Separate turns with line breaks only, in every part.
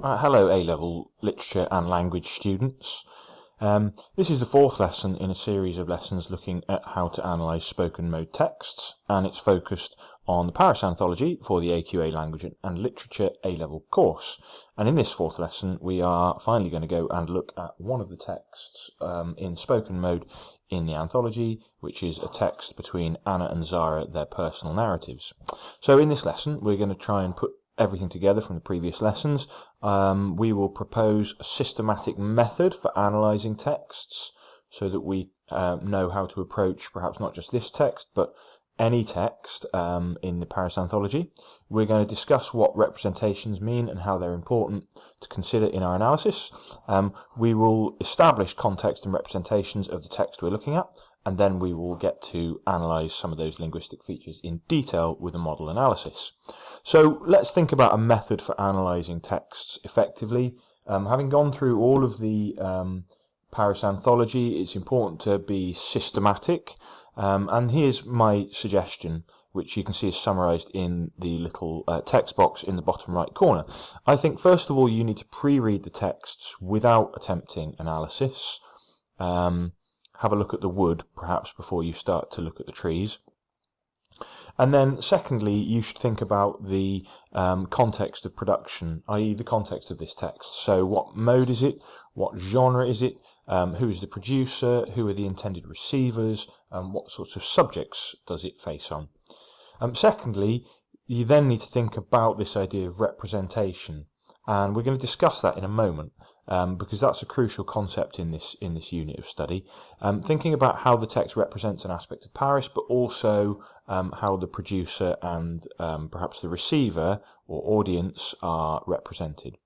Hello A-level literature and language students. This is the fourth lesson in a series of lessons looking at how to analyse spoken mode texts, and it's focused on the Paris Anthology for the AQA Language and Literature A-level course. And in this fourth lesson we are finally going to go and look at one of the texts in spoken mode in the anthology, which is a text between Anna and Zara, their personal narratives. So in this lesson we're going to try and put everything together from the previous lessons. We will propose a systematic method for analysing texts so that we know how to approach perhaps not just this text but any text in the Paris Anthology. We're going to discuss what representations mean and how they're important to consider in our analysis. We will establish context and representations of the text we're looking at, and then we will get to analyse some of those linguistic features in detail with a model analysis. So let's think about a method for analysing texts effectively. Having gone through all of the Paris Anthology, it's important to be systematic, and here's my suggestion, which you can see is summarised in the little text box in the bottom right corner. I think first of all you need to pre-read the texts without attempting analysis. Have a look at the wood perhaps before you start to look at the trees. And then secondly, you should think about the context of production, i.e. the context of this text. So what mode is it? What genre is it? Who is the producer? Who are the intended receivers? What sorts of subjects does it face on? Secondly, you then need to think about this idea of representation. And we're going to discuss that in a moment, because that's a crucial concept in this unit of study. Thinking about how the text represents an aspect of Paris, but also how the producer and perhaps the receiver or audience are represented.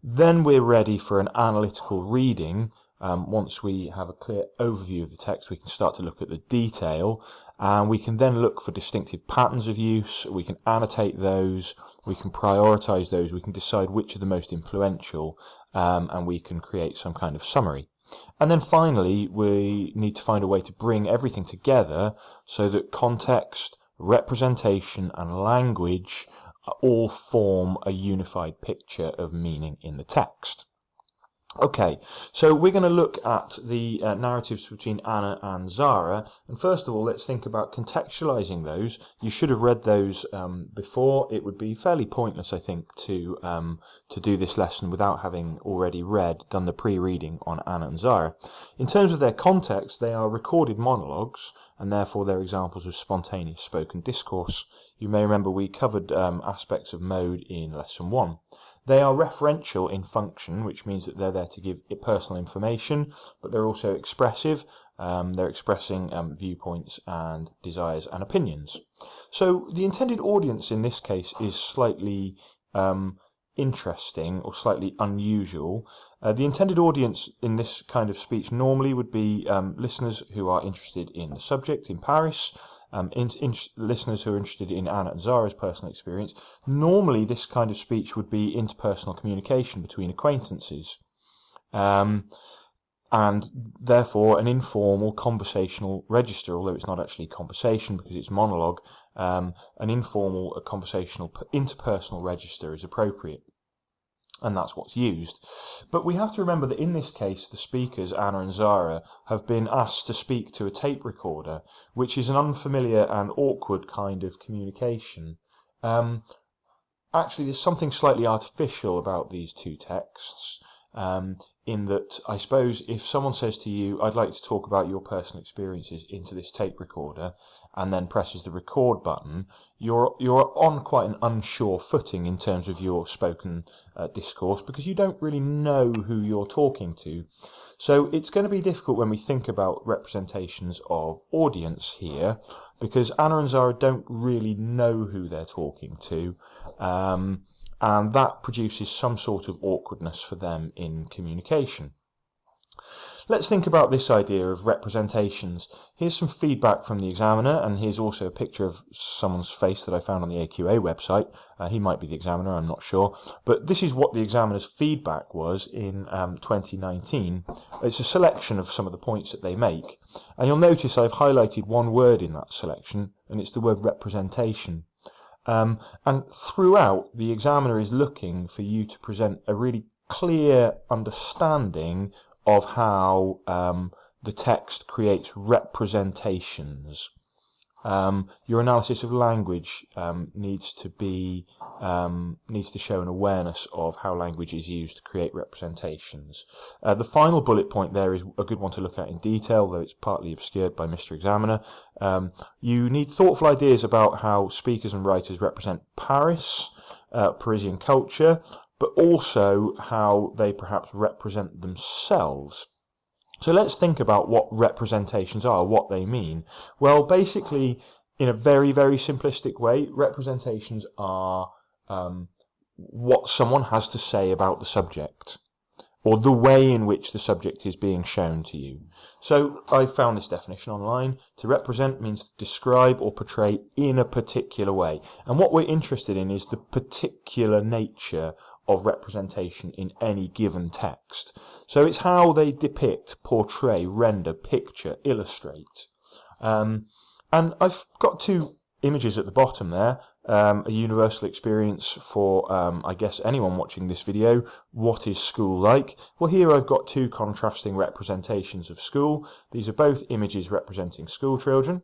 Then we're ready for an analytical reading. Once we have a clear overview of the text, we can start to look at the detail, and we can then look for distinctive patterns of use. We can annotate those, we can prioritise those, we can decide which are the most influential, and we can create some kind of summary. And then finally, we need to find a way to bring everything together so that context, representation and language all form a unified picture of meaning in the text. Okay, so we're going to look at the narratives between Anna and Zara, and first of all let's think about contextualising those. You should have read those before. It would be fairly pointless, I think, to do this lesson without having already done the pre-reading on Anna and Zara. In terms of their context, they are recorded monologues, and therefore they're examples of spontaneous spoken discourse. You may remember we covered aspects of mode in lesson 1. They are referential in function, which means that they're there to give personal information, but they're also expressive. They're expressing viewpoints and desires and opinions. So the intended audience in this case is slightly interesting or slightly unusual. The intended audience in this kind of speech normally would be listeners who are interested in the subject, in Paris, listeners who are interested in Anna and Zara's personal experience. Normally this kind of speech would be interpersonal communication between acquaintances, and therefore an informal conversational register, although it's not actually conversation because it's monologue. An informal conversational interpersonal register is appropriate, and that's what's used. But we have to remember that in this case the speakers, Anna and Zara, have been asked to speak to a tape recorder, which is an unfamiliar and awkward kind of communication. Actually, there's something slightly artificial about these two texts, in that I suppose if someone says to you, I'd like to talk about your personal experiences into this tape recorder, and then presses the record button, you're on quite an unsure footing in terms of your spoken discourse, because you don't really know who you're talking to. So it's going to be difficult when we think about representations of audience here, because Anna and Zara don't really know who they're talking to, and that produces some sort of awkwardness for them in communication. Let's think about this idea of representations. Here's some feedback from the examiner, and here's also a picture of someone's face that I found on the AQA website. He might be the examiner, I'm not sure. But this is what the examiner's feedback was in 2019. It's a selection of some of the points that they make. And you'll notice I've highlighted one word in that selection, and it's the word representation. And throughout, the examiner is looking for you to present a really clear understanding of how the text creates representations. Your analysis of language needs to show an awareness of how language is used to create representations. The final bullet point there is a good one to look at in detail, though it's partly obscured by Mr. Examiner. You need thoughtful ideas about how speakers and writers represent Paris, Parisian culture, but also how they perhaps represent themselves. So let's think about what representations are, what they mean. Well, basically, in a very, very simplistic way, representations are what someone has to say about the subject, or the way in which the subject is being shown to you. So I found this definition online. To represent means to describe or portray in a particular way. And what we're interested in is the particular nature of representation in any given text. So it's how they depict, portray, render, picture, illustrate. And I've got two images at the bottom there, a universal experience for, I guess, anyone watching this video. What is school like? Well, here I've got two contrasting representations of school. These are both images representing school children.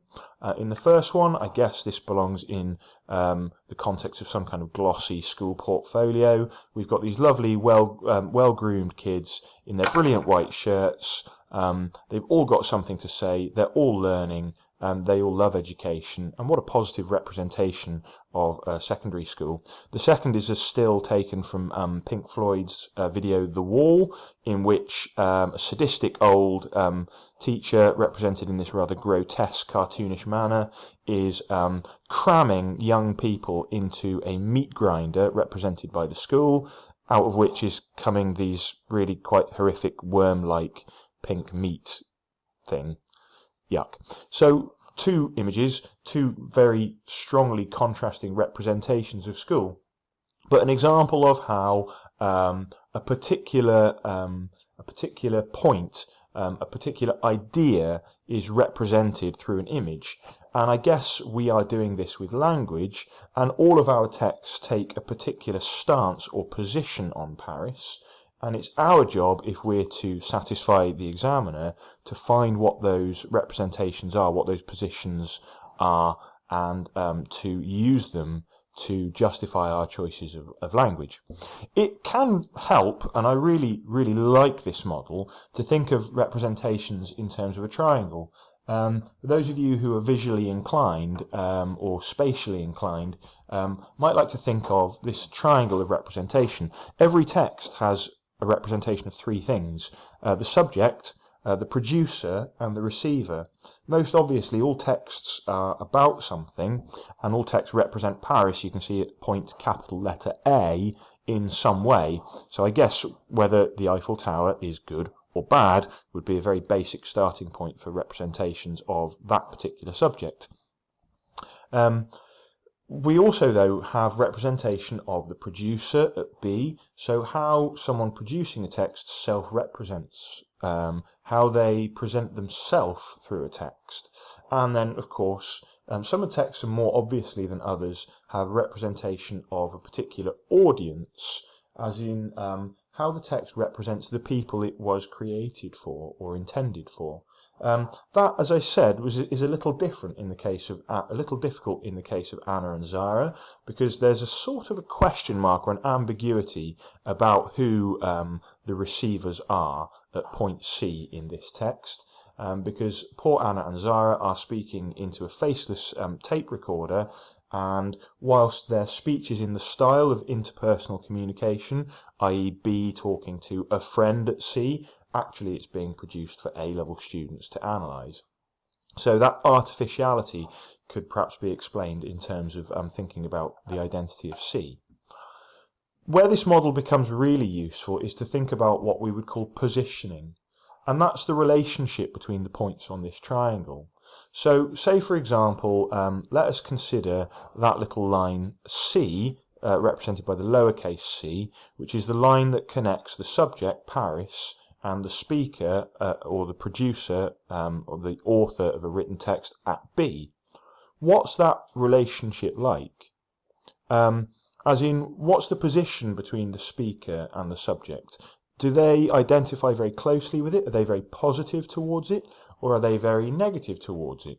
In the first one, I guess this belongs in the context of some kind of glossy school portfolio. We've got these lovely, well-groomed kids in their brilliant white shirts. They've all got something to say. They're all learning. They all love education, and what a positive representation of secondary school. The second is a still taken from Pink Floyd's video The Wall, in which a sadistic old teacher, represented in this rather grotesque, cartoonish manner, is cramming young people into a meat grinder represented by the school, out of which is coming these really quite horrific worm-like pink meat thing. Yuck. So two images, two very strongly contrasting representations of school, but an example of how a particular point, a particular idea is represented through an image. And I guess we are doing this with language, and all of our texts take a particular stance or position on Paris. And it's our job, if we're to satisfy the examiner, to find what those representations are, what those positions are, and to use them to justify our choices of language. It can help, and I really, really like this model, to think of representations in terms of a triangle. For those of you who are visually inclined or spatially inclined might like to think of this triangle of representation. Every text has a representation of three things: the subject, the producer, and the receiver. Most obviously, all texts are about something, and all texts represent Paris. You can see it point capital letter A in some way. So I guess whether the Eiffel Tower is good or bad would be a very basic starting point for representations of that particular subject. We also, though, have representation of the producer at B, so how someone producing a text self-represents, how they present themselves through a text. And then, of course, some of the texts are more obviously than others have representation of a particular audience, as in how the text represents the people it was created for or intended for. That, as I said, is a little different in the case of a little difficult in the case of Anna and Zara, because there's a sort of a question mark or an ambiguity about who the receivers are at point C in this text, because poor Anna and Zara are speaking into a faceless tape recorder, and whilst their speech is in the style of interpersonal communication, i.e. B talking to a friend at C, actually it's being produced for A-level students to analyse. So that artificiality could perhaps be explained in terms of thinking about the identity of C. Where this model becomes really useful is to think about what we would call positioning, and that's the relationship between the points on this triangle. So say, for example, let us consider that little line C, represented by the lowercase c, which is the line that connects the subject, Paris, and the speaker or the producer or the author of a written text at B. What's that relationship like? As in, what's the position between the speaker and the subject? Do they identify very closely with it? Are they very positive towards it? Or are they very negative towards it?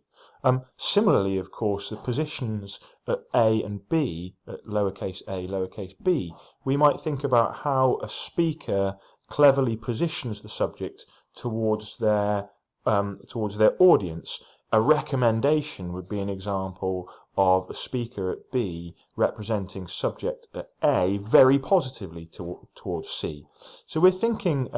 Similarly, of course, the positions at A and B, at lowercase a, lowercase b, we might think about how a speaker cleverly positions the subject towards their audience. A recommendation would be an example of a speaker at B representing subject at A very positively towards C. So we're thinking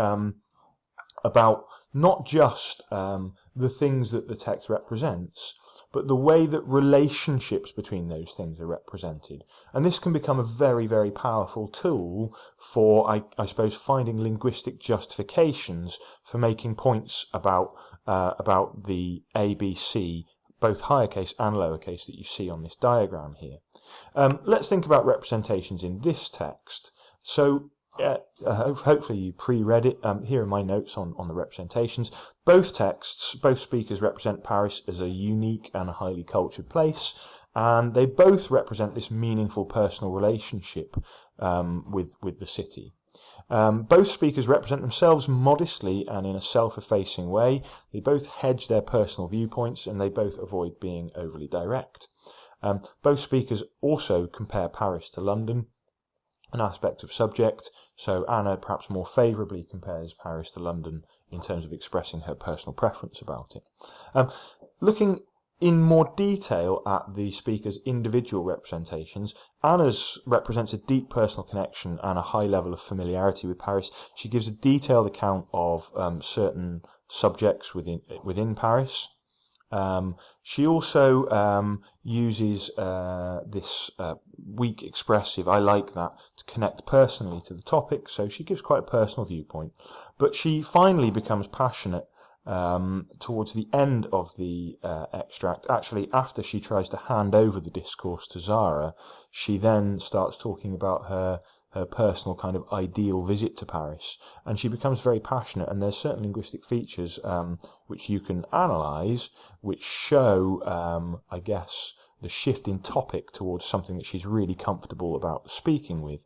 about not just the things that the text represents, but the way that relationships between those things are represented. And this can become a very, very powerful tool for, I suppose, finding linguistic justifications for making points about the ABC, both higher case and lower case, that you see on this diagram here. Let's think about representations in this text. So hopefully you pre-read it. Here are my notes on the representations. Both texts, both speakers represent Paris as a unique and a highly cultured place, and they both represent this meaningful personal relationship with the city. Both speakers represent themselves modestly and in a self-effacing way. They both hedge their personal viewpoints, and they both avoid being overly direct. Both speakers also compare Paris to London, an aspect of subject, so Anna perhaps more favourably compares Paris to London in terms of expressing her personal preference about it. Looking in more detail at the speaker's individual representations, Anna's represents a deep personal connection and a high level of familiarity with Paris. She gives a detailed account of certain subjects within Paris. She also uses this weak expressive, I like that, to connect personally to the topic, so she gives quite a personal viewpoint. But she finally becomes passionate towards the end of the extract. Actually, after she tries to hand over the discourse to Zara, she then starts talking about her personal kind of ideal visit to Paris, and she becomes very passionate, and there's certain linguistic features which you can analyse, which show, I guess, the shift in topic towards something that she's really comfortable about speaking with.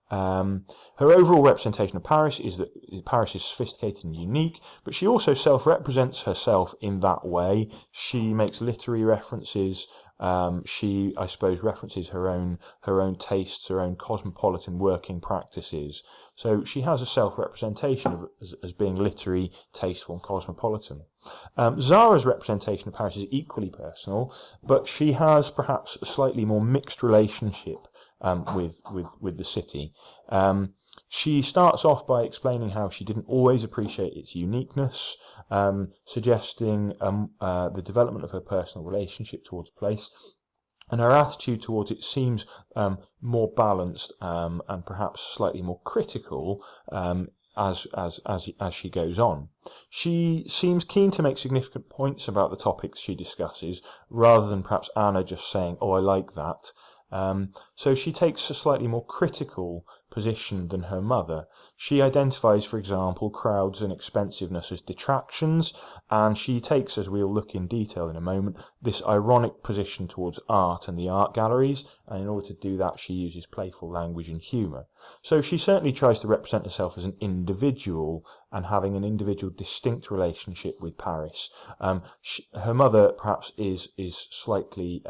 Her overall representation of Paris is that Paris is sophisticated and unique, but she also self-represents herself in that way. She makes literary references. She, I suppose, references her own tastes, her own cosmopolitan working practices. So she has a self-representation of as being literary, tasteful, and cosmopolitan. Zara's representation of Paris is equally personal, but she has perhaps a slightly more mixed relationship with the city. She starts off by explaining how she didn't always appreciate its uniqueness, suggesting the development of her personal relationship towards the place, and her attitude towards it seems more balanced and perhaps slightly more critical as she goes on. She seems keen to make significant points about the topics she discusses, rather than perhaps Anna just saying, "Oh, I like that." So she takes a slightly more critical position than her mother. She identifies, for example, crowds and expensiveness as detractions, and she takes, as we'll look in detail in a moment, this ironic position towards art and the art galleries, and in order to do that she uses playful language and humour. So she certainly tries to represent herself as an individual and having an individual distinct relationship with Paris. Her mother perhaps is slightly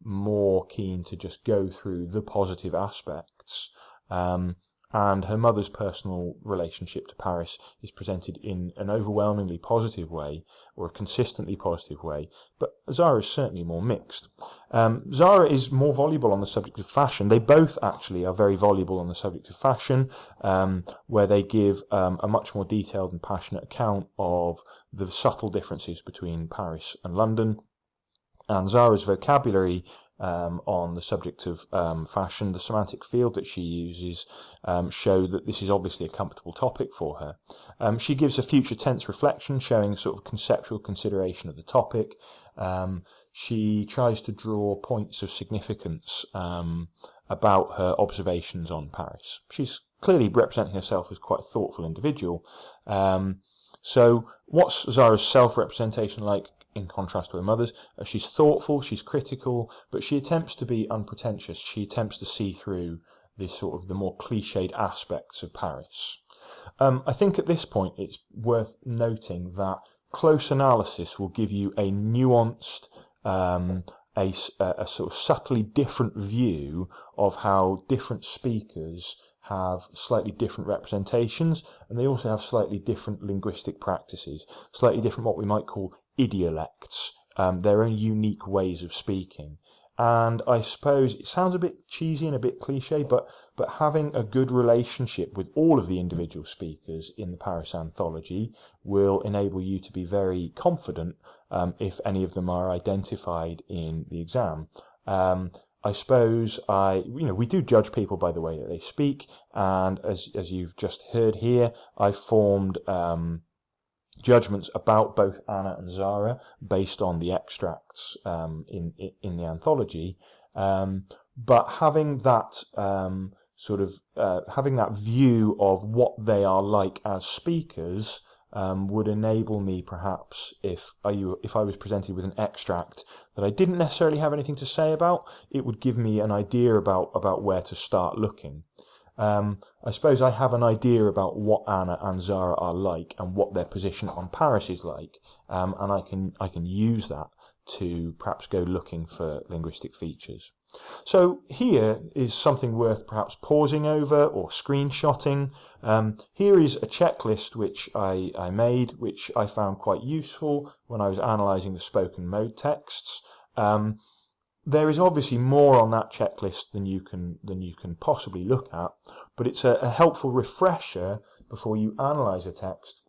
more keen to just go through the positive aspects, and her mother's personal relationship to Paris is presented in an overwhelmingly positive way, or a consistently positive way, but Zara is certainly more mixed. Zara is more voluble on the subject of fashion. They both actually are very voluble on the subject of fashion, where they give a much more detailed and passionate account of the subtle differences between Paris and London. And Zara's vocabulary on the subject of fashion, the semantic field that she uses, show that this is obviously a comfortable topic for her. She gives a future tense reflection showing sort of conceptual consideration of the topic. She tries to draw points of significance about her observations on Paris. She's clearly representing herself as quite a thoughtful individual. So what's Zara's self-representation like? in contrast to her mother's. She's thoughtful, she's critical, but she attempts to be unpretentious. She attempts to see through this sort of the more cliched aspects of Paris. I think at this point it's worth noting that close analysis will give you a nuanced, a sort of subtly different view of how different speakers have slightly different representations, and they also have slightly different linguistic practices, slightly different what we might call idiolects, their own unique ways of speaking. And I suppose it sounds a bit cheesy and a bit cliche, but having a good relationship with all of the individual speakers in the Paris Anthology will enable you to be very confident if any of them are identified in the exam. I suppose we do judge people by the way that they speak, and as you've just heard here, I formed judgments about both Anna and Zara based on the extracts in the anthology, but having that having that view of what they are like as speakers would enable me, perhaps, if I was presented with an extract that I didn't necessarily have anything to say about, it would give me an idea about where to start looking. I suppose I have an idea about what Anna and Zara are like and what their position on Paris is like, and I can use that to perhaps go looking for linguistic features. So here is something worth perhaps pausing over or screenshotting. Here is a checklist which I made, which I found quite useful when I was analysing the spoken mode texts. There is obviously more on that checklist than you can possibly look at, but it's a helpful refresher before you analyse a text,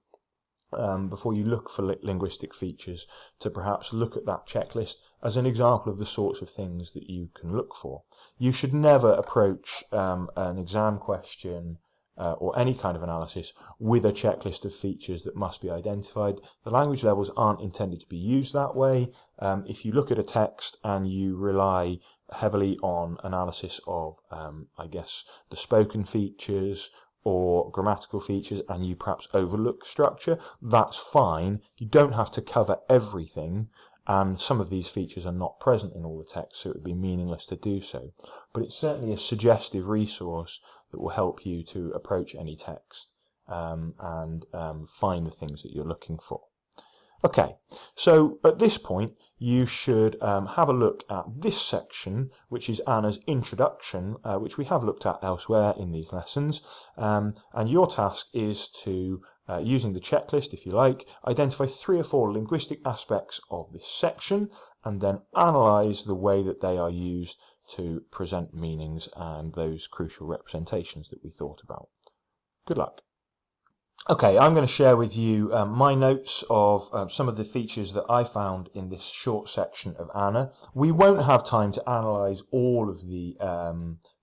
before you look for linguistic features, to perhaps look at that checklist as an example of the sorts of things that you can look for. You should never approach an exam question or any kind of analysis with a checklist of features that must be identified. The language levels aren't intended to be used that way. If you look at a text and you rely heavily on analysis of, the spoken features or grammatical features, and you perhaps overlook structure, that's fine. You don't have to cover everything, and some of these features are not present in all the text, so it would be meaningless to do so. But it's certainly a suggestive resource that will help you to approach any text and find the things that you're looking for. Okay, so at this point you should have a look at this section, which is Anna's introduction, which we have looked at elsewhere in these lessons, and your task is to, using the checklist if you like, identify 3 or 4 linguistic aspects of this section and then analyse the way that they are used to present meanings and those crucial representations that we thought about. Good luck. Okay, I'm going to share with you my notes of some of the features that I found in this short section of Anna. We won't have time to analyse all of the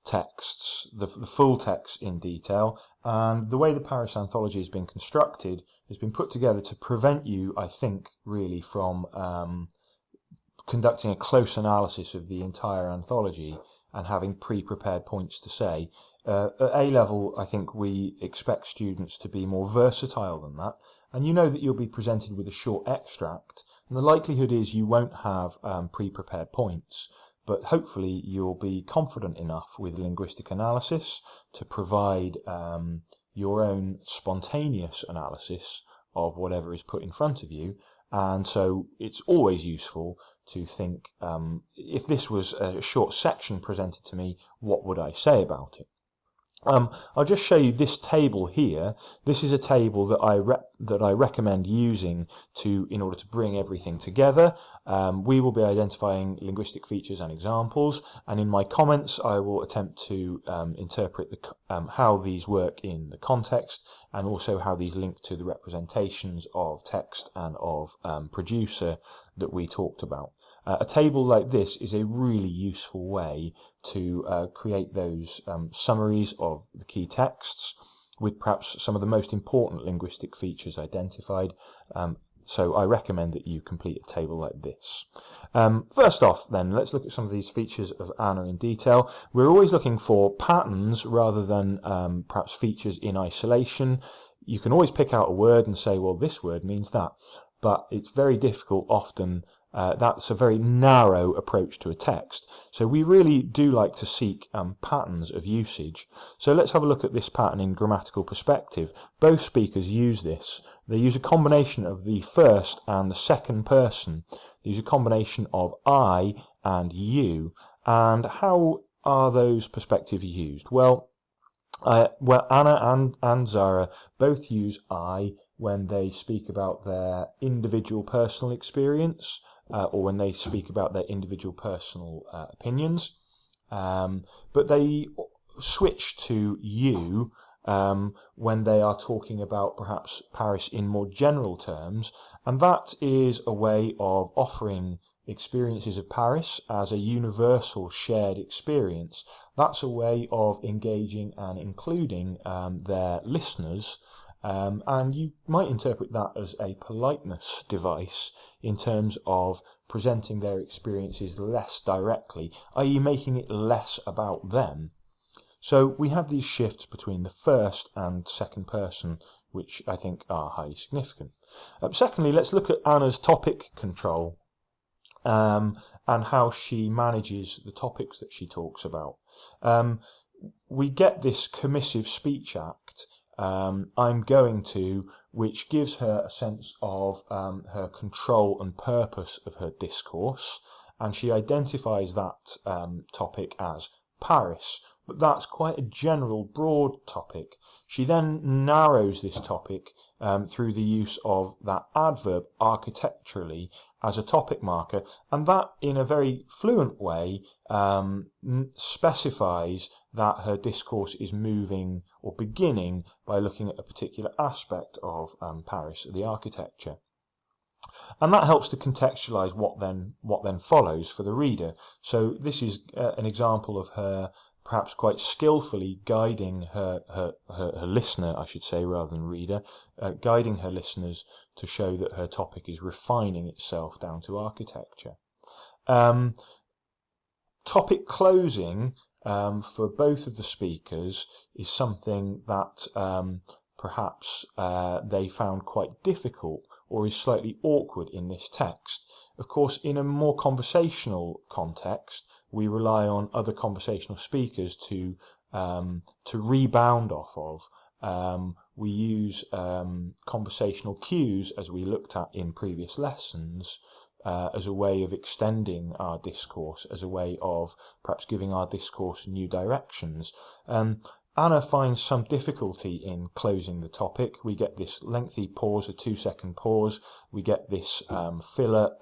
texts, the full text in detail, and the way the Paris Anthology has been constructed has been put together to prevent you, I think, really from conducting a close analysis of the entire anthology and having pre-prepared points to say. At A-level, I think we expect students to be more versatile than that, and you know that you'll be presented with a short extract, and the likelihood is you won't have pre-prepared points, but hopefully you'll be confident enough with linguistic analysis to provide your own spontaneous analysis of whatever is put in front of you. And so it's always useful to think, if this was a short section presented to me, what would I say about it? I'll just show you this table here. This is a table that I recommend using in order to bring everything together. We will be identifying linguistic features and examples, and in my comments I will attempt to interpret how these work in the context, and also how these link to the representations of text and of producer that we talked about. A table like this is a really useful way to create those summaries of the key texts with perhaps some of the most important linguistic features identified. So I recommend that you complete a table like this. First off then, let's look at some of these features of Anna in detail. We're always looking for patterns rather than perhaps features in isolation. You can always pick out a word and say, well, this word means that. but it's very difficult often. That's a very narrow approach to a text. So we really do like to seek patterns of usage. So let's have a look at this pattern in grammatical perspective. Both speakers use this. They use a combination of the first and the second person. They use a combination of I and you. And how are those perspectives used? Well, Anna and Zara both use I when they speak about their individual personal experience, or when they speak about their individual personal opinions. But they switch to you when they are talking about perhaps Paris in more general terms, and that is a way of offering experiences of Paris as a universal shared experience. That's a way of engaging and including their listeners, and you might interpret that as a politeness device in terms of presenting their experiences less directly, i.e. making it less about them. So we have these shifts between the first and second person, which I think are highly significant. Secondly, let's look at Anna's topic control. And how she manages the topics that she talks about. We get this commissive speech act, I'm going to, which gives her a sense of her control and purpose of her discourse, and she identifies that topic as Paris. But that's quite a general, broad topic. She then narrows this topic through the use of that adverb architecturally as a topic marker, and that in a very fluent way specifies that her discourse is moving or beginning by looking at a particular aspect of Paris, the architecture. And that helps to contextualize what then follows for the reader. So this is an example of her perhaps quite skillfully guiding her listener, I should say, rather than reader, guiding her listeners to show that her topic is refining itself down to architecture. Topic closing for both of the speakers is something that perhaps they found quite difficult or is slightly awkward in this text. Of course, in a more conversational context, we rely on other conversational speakers to rebound off of. We use conversational cues, as we looked at in previous lessons, as a way of extending our discourse, as a way of perhaps giving our discourse new directions. Anna finds some difficulty in closing the topic. We get this lengthy pause, a 2-second pause. We get this filler,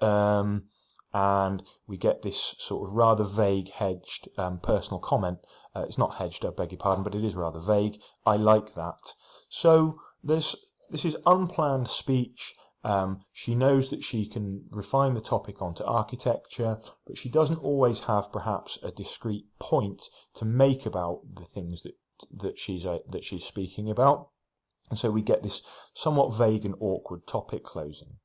and we get this sort of rather vague, hedged personal comment. It's not hedged, I beg your pardon, but it is rather vague. I like that. So this is unplanned speech. She knows that she can refine the topic onto architecture, but she doesn't always have perhaps a discrete point to make about the things that she's speaking about, and so we get this somewhat vague and awkward topic closing.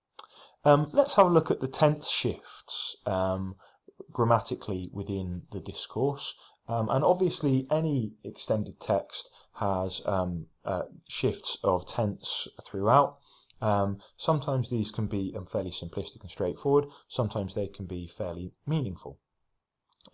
Let's have a look at the tense shifts grammatically within the discourse, and obviously any extended text has shifts of tense throughout. Sometimes these can be fairly simplistic and straightforward, sometimes they can be fairly meaningful.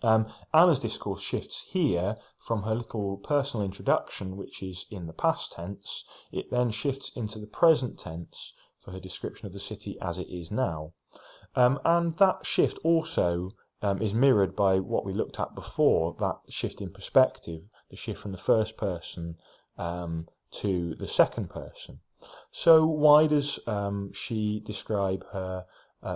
Anna's discourse shifts here from her little personal introduction, which is in the past tense. It then shifts into the present tense for her description of the city as it is now. And that shift also is mirrored by what we looked at before, that shift in perspective, the shift from the first person to the second person. So why does she describe her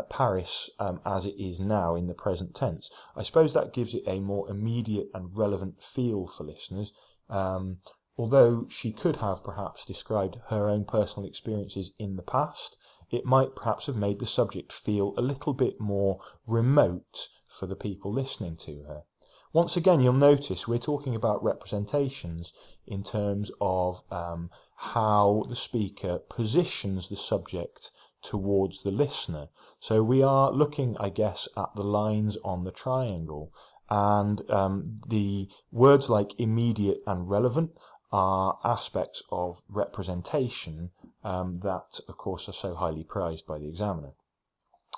Paris as it is now in the present tense? I suppose that gives it a more immediate and relevant feel for listeners, although she could have perhaps described her own personal experiences in the past. It might perhaps have made the subject feel a little bit more remote for the people listening to her. Once again, you'll notice we're talking about representations in terms of how the speaker positions the subject towards the listener. So we are looking, I guess, at the lines on the triangle, and the words like immediate and relevant are aspects of representation that, of course, are so highly prized by the examiner.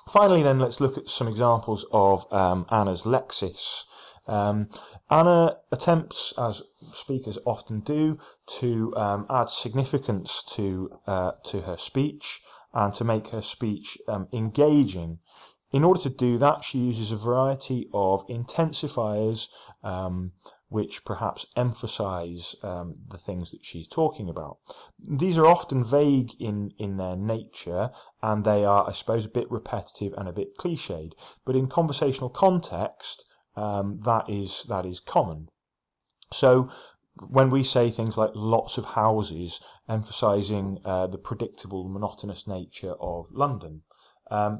Finally, then, let's look at some examples of Anna's lexis. Anna attempts, as speakers often do, to add significance to her speech and to make her speech engaging. In order to do that, she uses a variety of intensifiers which perhaps emphasize the things that she's talking about. These are often vague in their nature, and they are, I suppose, a bit repetitive and a bit cliched. But in conversational context, that is common. So when we say things like lots of houses, emphasizing the predictable, monotonous nature of London,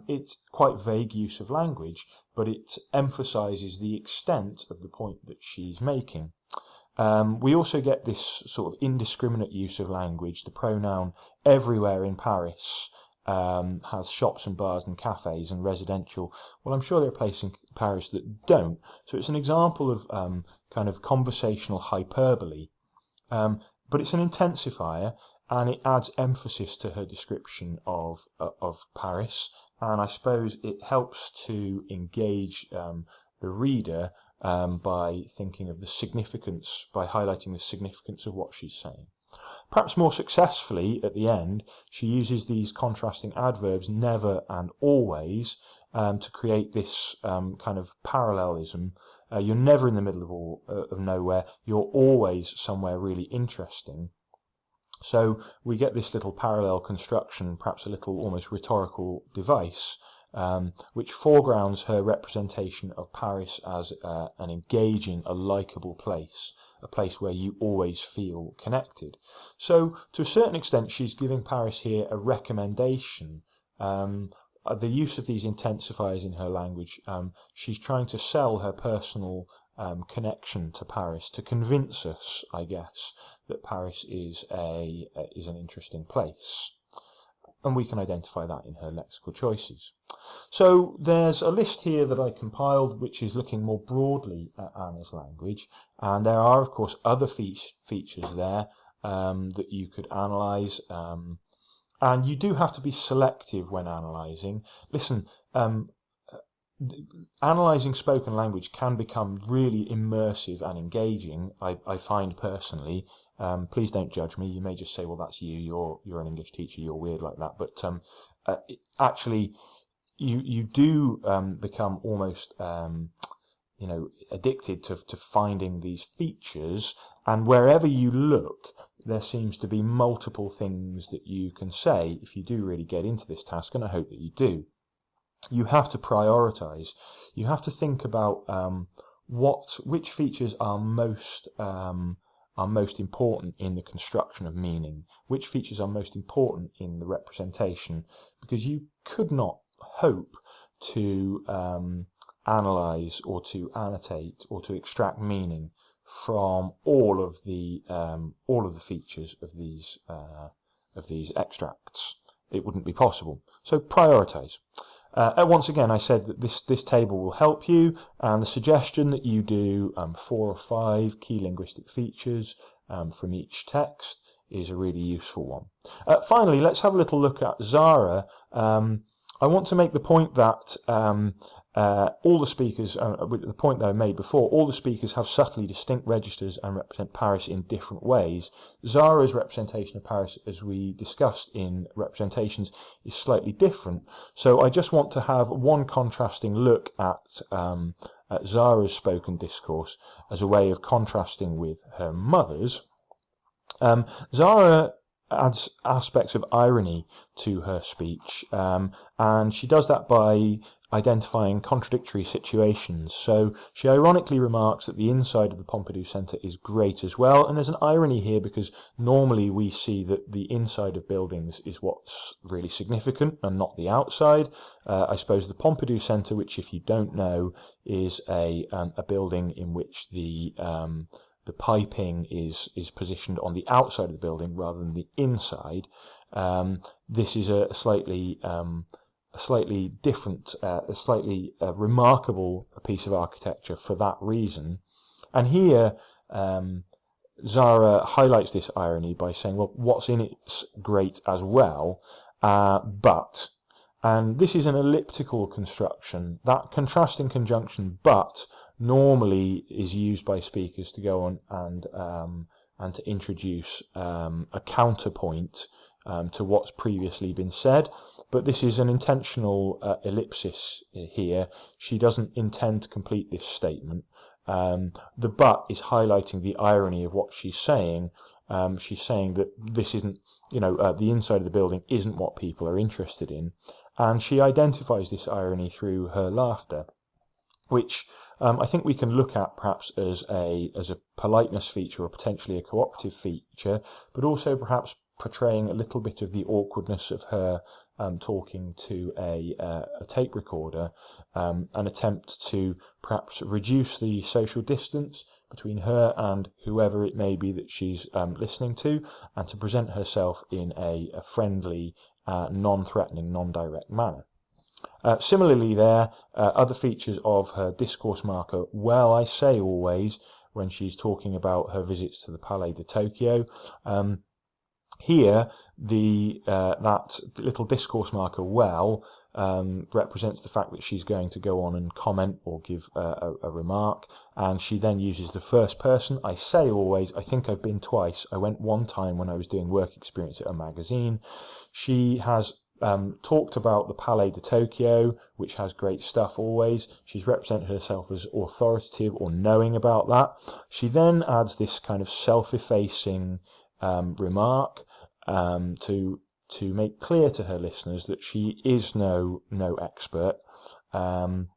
it's quite vague use of language, but it emphasizes the extent of the point that she's making. We also get this sort of indiscriminate use of language. The pronoun everywhere in Paris has shops and bars and cafes and residential. Well, I'm sure there are places in Paris that don't. So it's an example of kind of conversational hyperbole. But it's an intensifier, and it adds emphasis to her description of Paris, and I suppose it helps to engage the reader by thinking of the significance, by highlighting the significance of what she's saying. Perhaps more successfully, at the end, she uses these contrasting adverbs never and always to create this kind of parallelism. You're never in the middle of nowhere, you're always somewhere really interesting. So we get this little parallel construction, perhaps a little almost rhetorical device, which foregrounds her representation of Paris as an engaging, a likeable place, a place where you always feel connected. So to a certain extent, she's giving Paris here a recommendation. The use of these intensifiers in her language, she's trying to sell her personal connection to Paris, to convince us, I guess, that Paris is an interesting place. And we can identify that in her lexical choices. So there's a list here that I compiled which is looking more broadly at Anna's language, and there are of course other features there that you could analyse, and you do have to be selective when analysing. Listen, analysing spoken language can become really immersive and engaging, I find personally. Please don't judge me. You may just say, well, that's you. You're an English teacher. You're weird like that. But actually, you do become almost addicted to finding these features. And wherever you look, there seems to be multiple things that you can say if you do really get into this task. And I hope that you do. You have to prioritise. You have to think about which features are most important in the construction of meaning, which features are most important in the representation, because you could not hope to analyse or to annotate or to extract meaning from all of the features of these extracts. It wouldn't be possible. So prioritise. Once again, I said that this table will help you, and the suggestion that you do 4 or 5 key linguistic features from each text is a really useful one. Finally, let's have a little look at Zara. I want to make the point that all the speakers, the point that I made before, all the speakers have subtly distinct registers and represent Paris in different ways. Zara's representation of Paris, as we discussed in representations, is slightly different. So I just want to have one contrasting look at Zara's spoken discourse as a way of contrasting with her mother's. Zara adds aspects of irony to her speech, and she does that by identifying contradictory situations. So she ironically remarks that the inside of the Pompidou Centre is great as well, and there's an irony here because normally we see that the inside of buildings is what's really significant and not the outside. I suppose the Pompidou Centre, which if you don't know, is a building in which the piping is positioned on the outside of the building rather than the inside. This is a slightly different, a slightly remarkable piece of architecture for that reason. And here, Zara highlights this irony by saying, well, what's in it's great as well, but, and this is an elliptical construction. That contrasting conjunction but normally is used by speakers to go on and to introduce a counterpoint to what's previously been said, but this is an intentional ellipsis here. She doesn't intend to complete this statement. The but is highlighting the irony of what she's saying. She's saying that this isn't, the inside of the building isn't what people are interested in, and she identifies this irony through her laughter, which I think we can look at perhaps as a politeness feature or potentially a cooperative feature, but also perhaps portraying a little bit of the awkwardness of her talking to a tape recorder, an attempt to perhaps reduce the social distance between her and whoever it may be that she's listening to, and to present herself in a friendly, non-threatening, non-direct manner. Similarly there, other features of her discourse marker, well, I say always, when she's talking about her visits to the Palais de Tokyo. Here, that little discourse marker, well, represents the fact that she's going to go on and comment or give a remark, and she then uses the first person. I say always, I think I've been twice. I went one time when I was doing work experience at a magazine. She has talked about the Palais de Tokyo, which has great stuff always. She's represented herself as authoritative or knowing about that. She then adds this kind of self-effacing remark to make clear to her listeners that she is no expert. And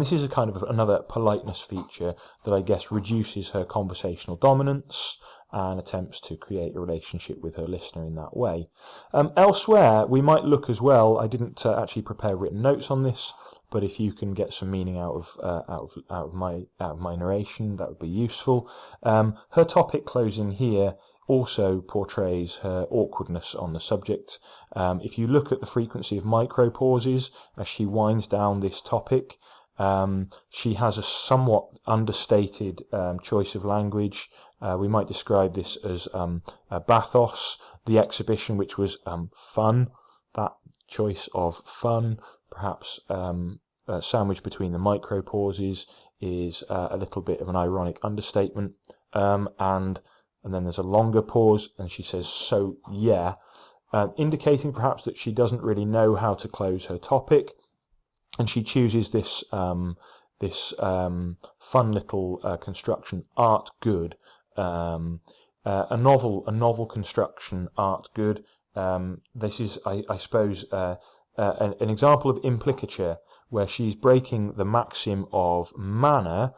this is a kind of another politeness feature that I guess reduces her conversational dominance and attempts to create a relationship with her listener in that way. Elsewhere, we might look as well. I didn't actually prepare written notes on this, but if you can get some meaning out of my narration, that would be useful. Her topic closing here also portrays her awkwardness on the subject. If you look at the frequency of micro pauses as she winds down this topic, she has a somewhat understated choice of language. We might describe this as bathos, the exhibition, which was fun. That choice of fun, perhaps sandwiched between the micro pauses, is a little bit of an ironic understatement. And then there's a longer pause, and she says, so yeah, indicating perhaps that she doesn't really know how to close her topic. And she chooses this fun little construction, art good, a novel construction, art good. This is, I suppose, an example of implicature, where she's breaking the maxim of manner.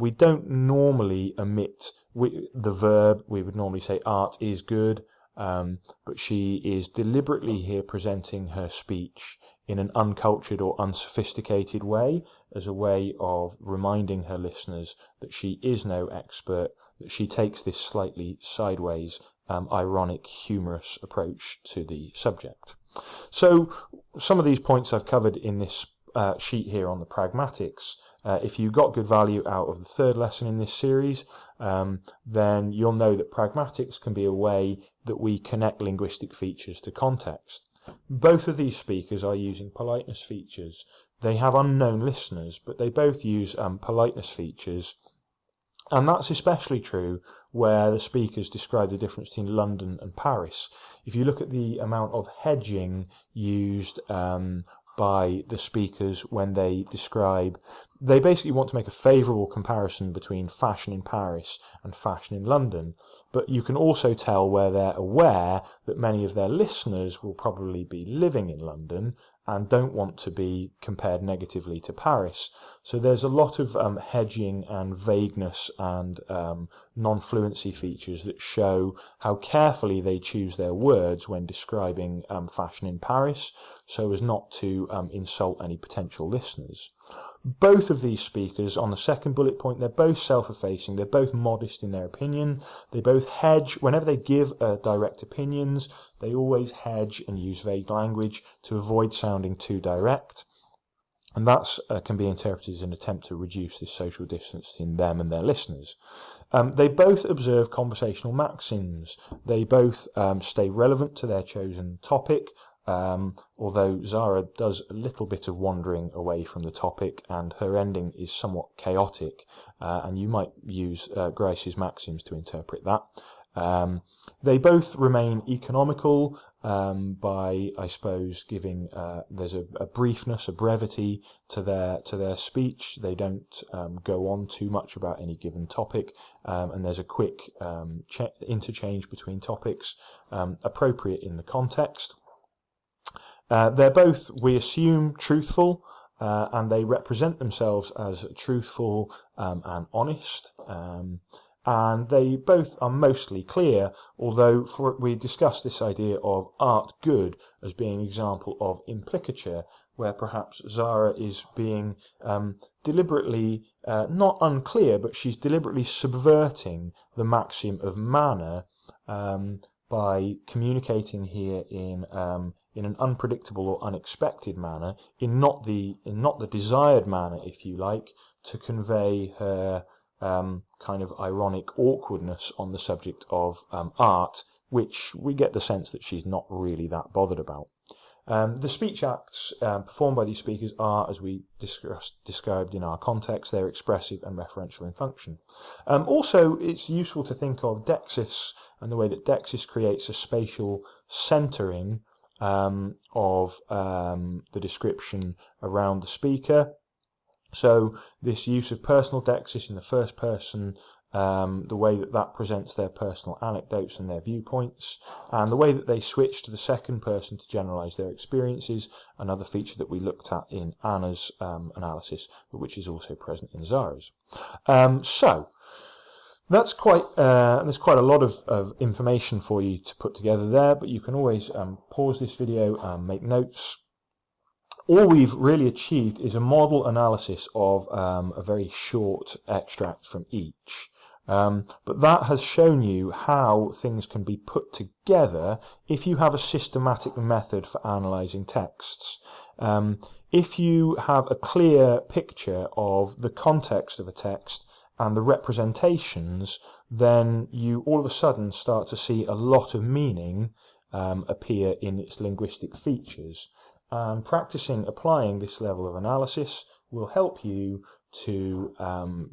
We don't normally omit the verb. We would normally say art is good, but she is deliberately here presenting her speech in an uncultured or unsophisticated way, as a way of reminding her listeners that she is no expert, that she takes this slightly sideways, ironic, humorous approach to the subject. So some of these points I've covered in this sheet here on the pragmatics. If you got good value out of the third lesson in this series, then you'll know that pragmatics can be a way that we connect linguistic features to context. Both of these speakers are using politeness features. They have unknown listeners, but they both use politeness features. And that's especially true where the speakers describe the difference between London and Paris. If you look at the amount of hedging used by the speakers when they describe, they basically want to make a favourable comparison between fashion in Paris and fashion in London. But you can also tell where they're aware that many of their listeners will probably be living in London and don't want to be compared negatively to Paris. So there's a lot of hedging and vagueness and non-fluency features that show how carefully they choose their words when describing fashion in Paris, so as not to insult any potential listeners. Both of these speakers, on the second bullet point, they're both self-effacing, they're both modest in their opinion, they both hedge. Whenever they give direct opinions, they always hedge and use vague language to avoid sounding too direct. And that can be interpreted as an attempt to reduce this social distance between them and their listeners. They both observe conversational maxims. They both stay relevant to their chosen topic, although Zara does a little bit of wandering away from the topic, and her ending is somewhat chaotic, and you might use Grice's maxims to interpret that. They both remain economical by, I suppose, giving there's a briefness, a brevity to their speech. They don't go on too much about any given topic, and there's a quick interchange between topics appropriate in the context. They're both, we assume, truthful, and they represent themselves as truthful and honest. And they both are mostly clear, although we discussed this idea of art good as being an example of implicature, where perhaps Zara is being deliberately, not unclear, but she's deliberately subverting the maxim of manner by communicating here in an unpredictable or unexpected manner, in not the desired manner, if you like, to convey her kind of ironic awkwardness on the subject of art, which we get the sense that she's not really that bothered about. The speech acts performed by these speakers are, as we described in our context, they're expressive and referential in function. Also, it's useful to think of Dexis and the way that Dexis creates a spatial centering of the description around the speaker. So this use of personal Dexis in the first person, the way that presents their personal anecdotes and their viewpoints, and the way that they switch to the second person to generalise their experiences, another feature that we looked at in Anna's analysis, but which is also present in Zara's. So that's there's quite a lot of information for you to put together there, but you can always pause this video and make notes. All we've really achieved is a model analysis of a very short extract from each. But that has shown you how things can be put together if you have a systematic method for analysing texts. If you have a clear picture of the context of a text and the representations, then you all of a sudden start to see a lot of meaning appear in its linguistic features. And practicing applying this level of analysis will help you to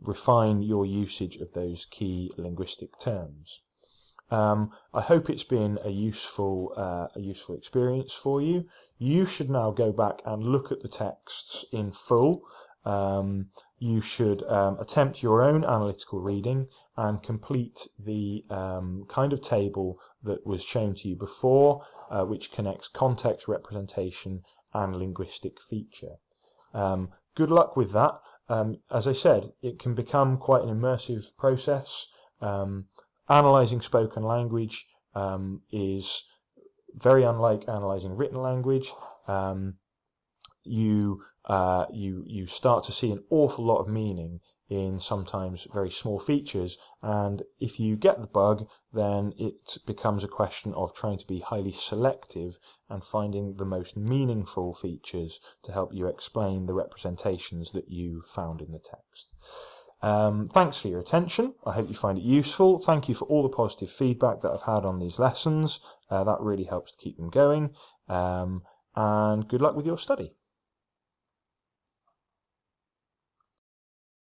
refine your usage of those key linguistic terms. I hope it's been a useful experience for you. You should now go back and look at the texts in full. You should attempt your own analytical reading and complete the kind of table that was shown to you before, which connects context, representation, and linguistic feature. Good luck with that. As I said, it can become quite an immersive process. Analysing spoken language is very unlike analysing written language. You start to see an awful lot of meaning in sometimes very small features, and if you get the bug, then it becomes a question of trying to be highly selective and finding the most meaningful features to help you explain the representations that you found in the text. Thanks for your attention. I hope you find it useful. Thank you for all the positive feedback that I've had on these lessons. That really helps to keep them going. And good luck with your study.